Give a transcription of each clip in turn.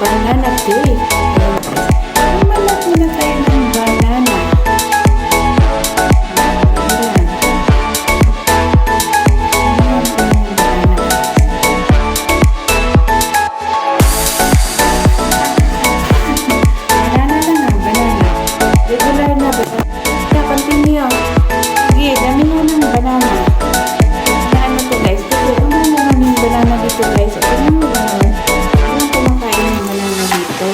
banana cake. Malat muna tayo ng banana. Banana lang ang banana. Regular na ba? Continue. Sige, dami nga ng banana. Na ano to guys? Kasi ang daming banana dito guys. Ano mo naman? Walang kumakain ng banana dito.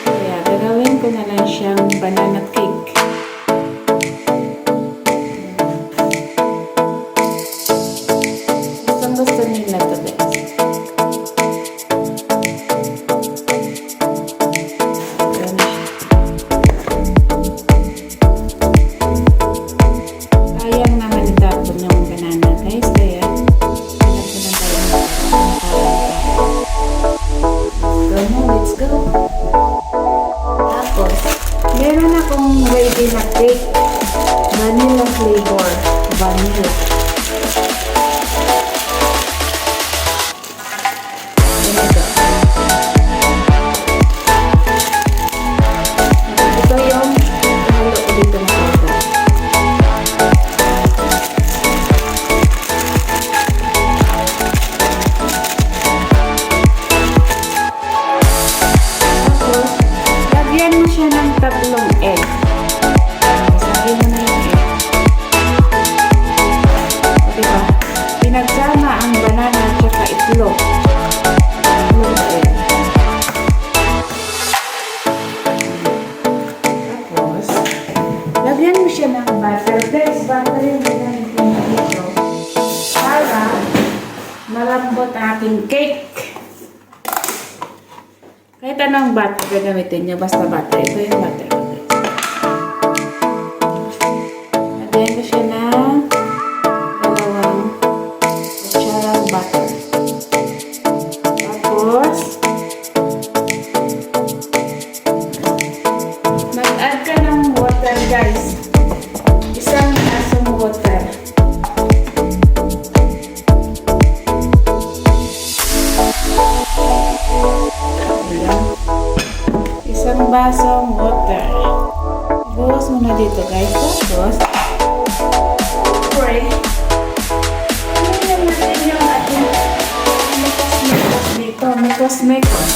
Kaya gagawin ko na lang siyang banana cake. Gustong gusto nila to guys. Sayang naman itapon yung banana guys. Kaya let's go. Tapos, meron akong ready na cake. Vanilla flavor. Vanilla. Ganito. Ito yung halo ko dito na powder. Tapos, lagyan mo siya ng 3 egg. Sabi mo na yung egg. O diba? Pinagsama ang banana at saka itlog. Itlog na egg. Tapos, lagyan mo siya ng butter. Guys, butter yung ginamit ko dito para malambot ang ating cake. Kahit anong butter gagamitin nyo, basta butter. Ito yung butter. Lagyan ko siya ng 2 kutsarang butter. Tapos, mag-add ka ng water guys. 1 asong water. Ayan. 1 basong water. Buhos mo na dito guys. Tapos, spray. Ayan natin yung ating mekos-mekos dito. Mekos-mekos.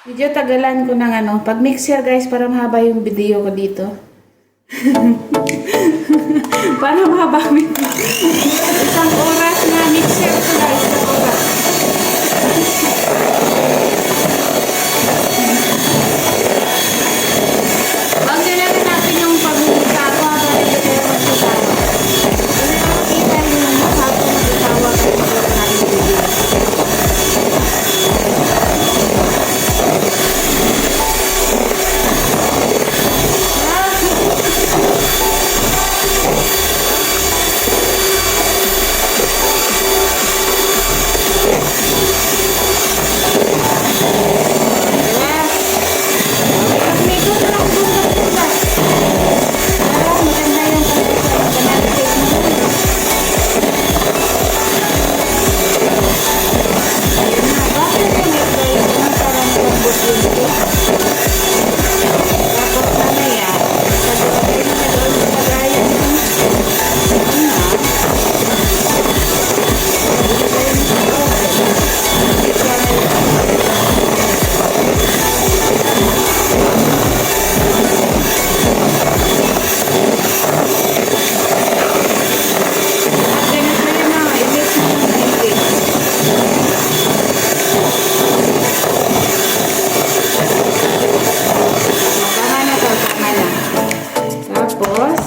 Medyo tagalan ko ng ano, pag mixer guys, para mahaba yung video ko dito. Para mahaba yung isang oras na mixer ko guys, isang oras. Tapos mamaya, pagkakabay na doon sa lagayan ng tapos,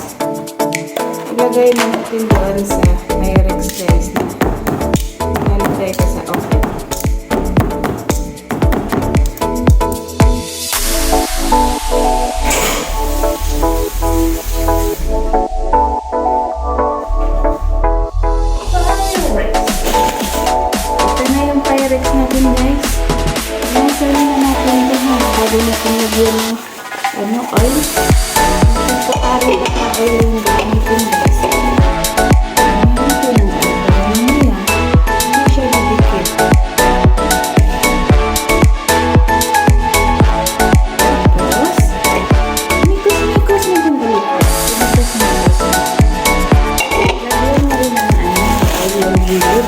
ilagay natin doon sa Pyrex guys na nalagay ko sa oven. Ito na yung Pyrex natin guys. Nasali na natin ito ha. Bago natin lagyan ng oil. Ito ari na oil yung gamitin guys. Hindi siya didikit. Tapos, mikos-mikos na yung balik. Mikos-mikos. Lagyan mo rin ang oil yung gilid.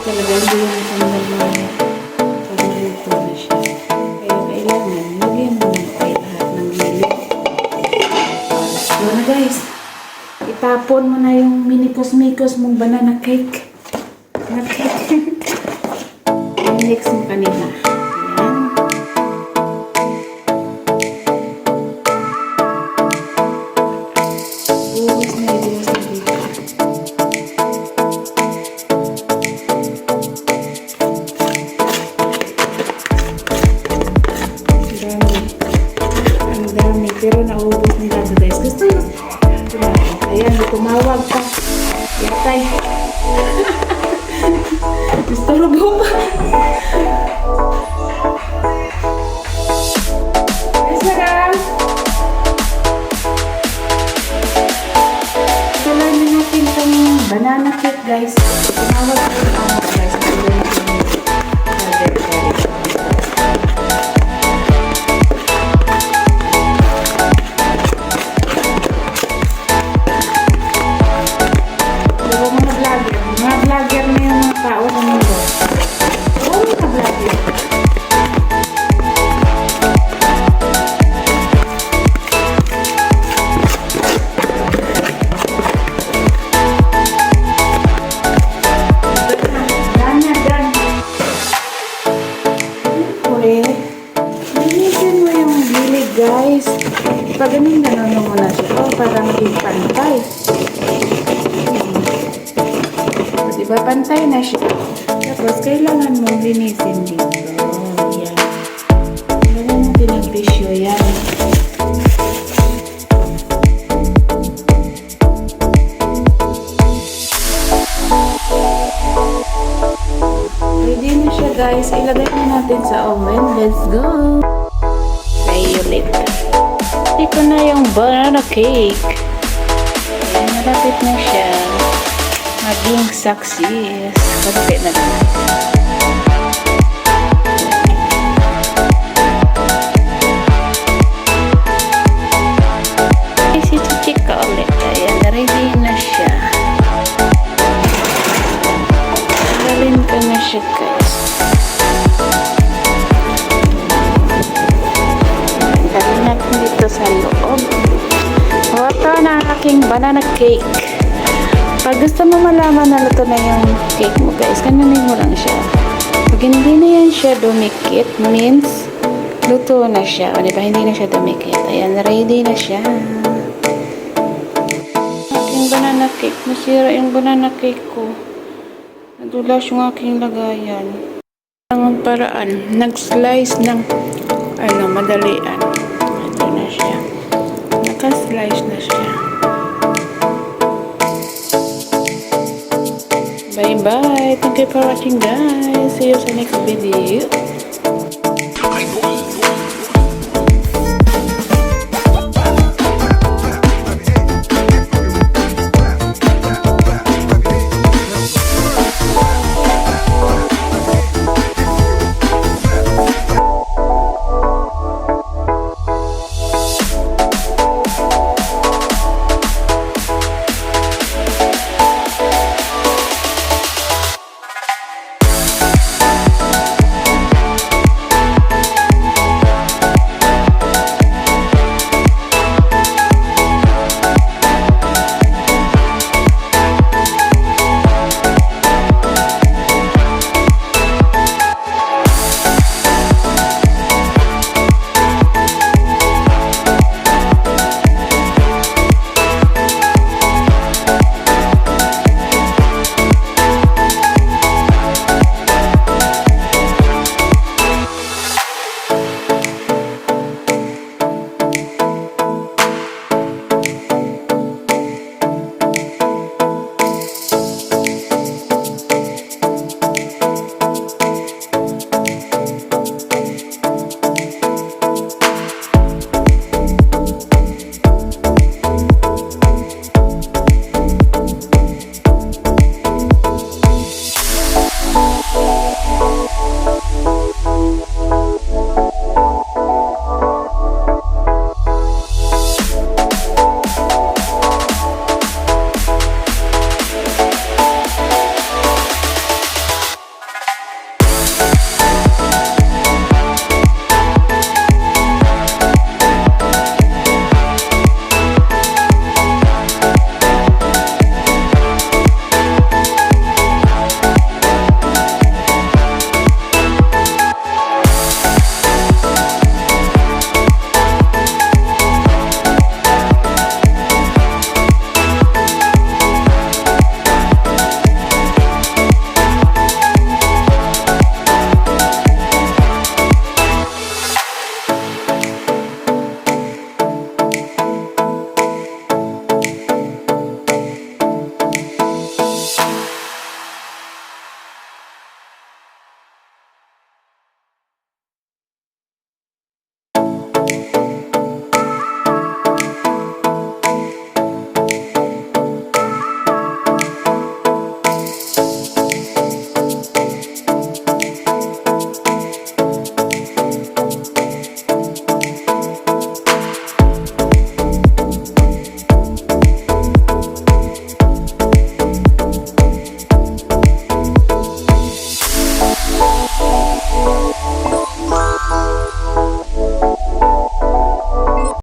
Talaga hindi yung matanggal mo pag naluto na siya. Kaya kailangan lagyan mo ng oil lahat ng gilid. So na guys, itapon mo na yung minikos-mikos mong banana cake. Yung next mo kanina. Ayan. Buhos na ibuhos na dito. Pero naubos nila ito guys. Gusto yun. Ayan, tumawag pa. Yatay. Gusto rubo pa. Yes, madam. Tuloy na natin itong banana cake guys. Tumawag pa yung anak guys. Mga vlogger na yung mga tao sa mundo. Oo, mga vlogger. Dyan. Siyempre, linisin mo yung gilid guys. Pag ganun mo na siya. Para maging pantay. Diba, pantay na siya. Tapos, kailangan mong linisin dito. Yan. Kailangan mo pinag-tissue yan. Ready na siya guys. Ilagay na natin sa oven. Let's go! Try ulit. Ito na yung banana cake. Ayan, malapit na siya. Maging success. Konti na lang. Isi-check ka ulit. Ayan, ready na siya. Galin ka na siya guys. Galin natin dito sa loob. Ito na ang aking banana cake. Pag gusto mo malaman na luto na yung cake mo guys, kanunin mo lang siya. Pag hindi na yan siya dumikit, means luto na siya. O diba, hindi na siya dumikit. Ayan, ready na siya. Aking banana cake. Masira yung banana cake ko. Nadulas yung aking lagayan. Ang paraan, nag-slice ng madalian. Ito na siya. Naka-slice na siya. Bye-bye. Thank you for watching guys. See you sa next video.